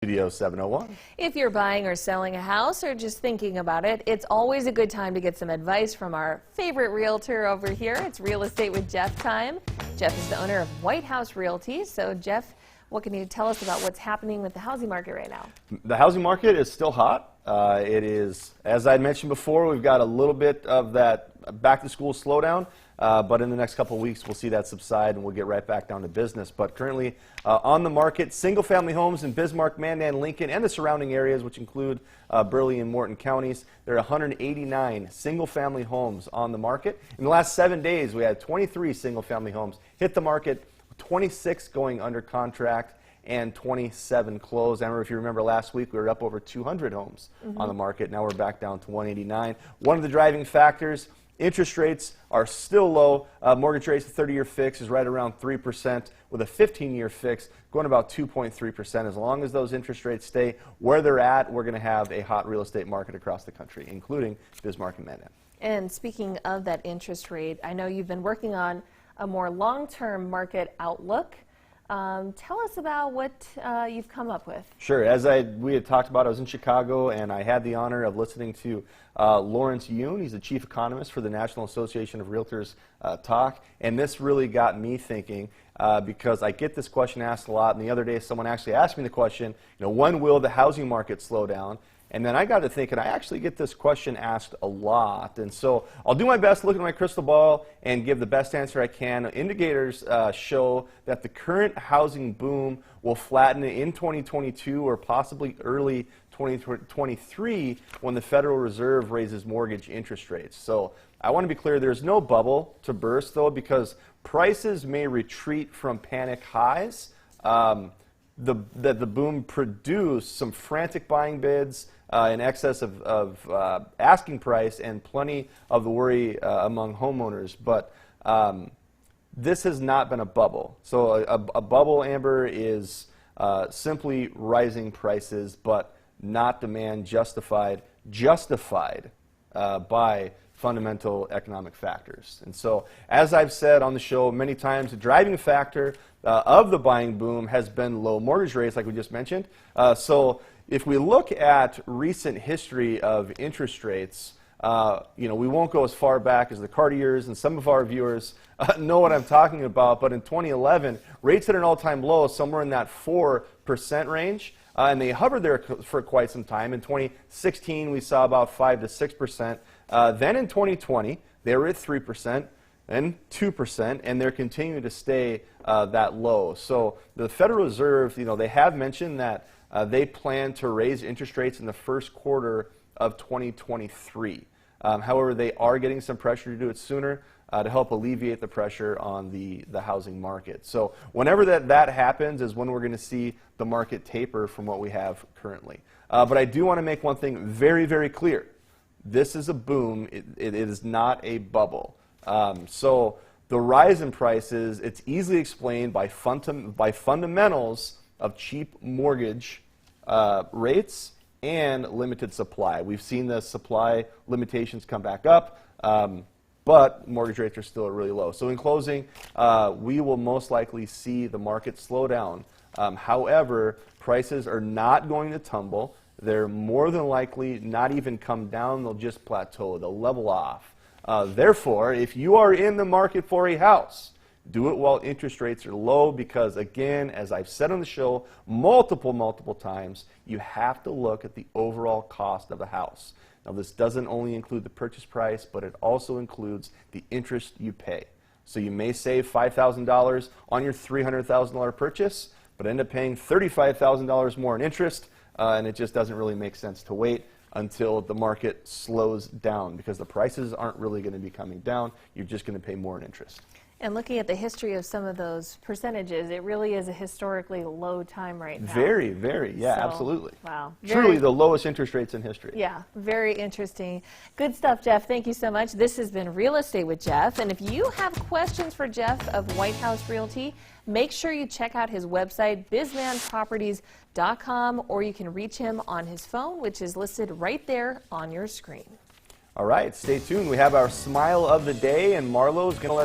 Studio 701. If you're buying or selling a house or just thinking about it, it's always a good time to get some advice from our favorite realtor over here. It's Real Estate with Jeff time. Jeff is the owner of White House Realty. So Jeff, what can you tell us about what's happening with the housing market right now? The housing market is still hot. It is, as I mentioned before, we've got a little bit of that back to school slowdown, but in the next couple of weeks we'll see that subside and we'll get right back down to business. But currently on the market, single family homes in Bismarck, Mandan, Lincoln, and the surrounding areas, which include Burleigh and Morton counties. There are 189 single family homes on the market. In the last 7 days we had 23 single family homes hit the market, 26 going under contract, and 27 closed. I remember, if you remember last week, we were up over 200 homes on the market. Now we're back down to 189. One of the driving factors, interest rates are still low. Mortgage rates, the 30-year fix is right around 3%, with a 15-year fix going about 2.3%. As long as those interest rates stay where they're at, we're going to have a hot real estate market across the country, including Bismarck and Mandan. And speaking of that interest rate, I know you've been working on a more long-term market outlook. Tell us about what you've come up with. Sure. As we had talked about, I was in Chicago and I had the honor of listening to Lawrence Yun. He's the chief economist for the National Association of Realtors talk, and this really got me thinking because I get this question asked a lot. And the other day, someone actually asked me the question, when will the housing market slow down? And then I got to thinking, I actually get this question asked a lot. And so I'll do my best to look at my crystal ball and give the best answer I can. Indicators show that the current housing boom will flatten in 2022 or possibly early 2023 when the Federal Reserve raises mortgage interest rates. So I want to be clear, there's no bubble to burst, though, because prices may retreat from panic highs. The boom produced some frantic buying bids in excess of asking price and plenty of the worry among homeowners. But this has not been a bubble. So a bubble, Amber, is simply rising prices, but not demand justified by fundamental economic factors. And so, as I've said on the show many times, the driving factor of the buying boom has been low mortgage rates, like we just mentioned. So if we look at recent history of interest rates, we won't go as far back as the Cartiers, and some of our viewers know what I'm talking about, but in 2011, rates hit an all-time low somewhere in that 4% range. And they hovered there for quite some time. In 2016, we saw about 5 to 6%. Then in 2020, they were at 3% and 2%, and they're continuing to stay that low. So the Federal Reserve, they have mentioned that they plan to raise interest rates in the first quarter of 2023. However, they are getting some pressure to do it sooner to help alleviate the pressure on the housing market. So whenever that happens is when we're going to see the market taper from what we have currently. But I do want to make one thing very, very clear. This is a boom. It is not a bubble. So the rise in prices, it's easily explained by fundamentals of cheap mortgage rates and limited supply. We've seen the supply limitations come back up, but mortgage rates are still really low. So in closing, we will most likely see the market slow down. However, prices are not going to tumble. They're more than likely not even come down. They'll just plateau. They'll level off. Therefore, if you are in the market for a house, do it while interest rates are low because, again, as I've said on the show multiple times, you have to look at the overall cost of a house. Now, this doesn't only include the purchase price, but it also includes the interest you pay. So you may save $5,000 on your $300,000 purchase, but end up paying $35,000 more in interest, and it just doesn't really make sense to wait until the market slows down because the prices aren't really going to be coming down. You're just going to pay more in interest. And looking at the history of some of those percentages, it really is a historically low time right now. Very, very, yeah, so, absolutely. Wow. Truly the lowest interest rates in history. Yeah, very interesting. Good stuff, Jeff. Thank you so much. This has been Real Estate with Jeff. And if you have questions for Jeff of White House Realty, make sure you check out his website, bizmanproperties.com, or you can reach him on his phone, which is listed right there on your screen. All right, stay tuned. We have our smile of the day, and Marlo's going to let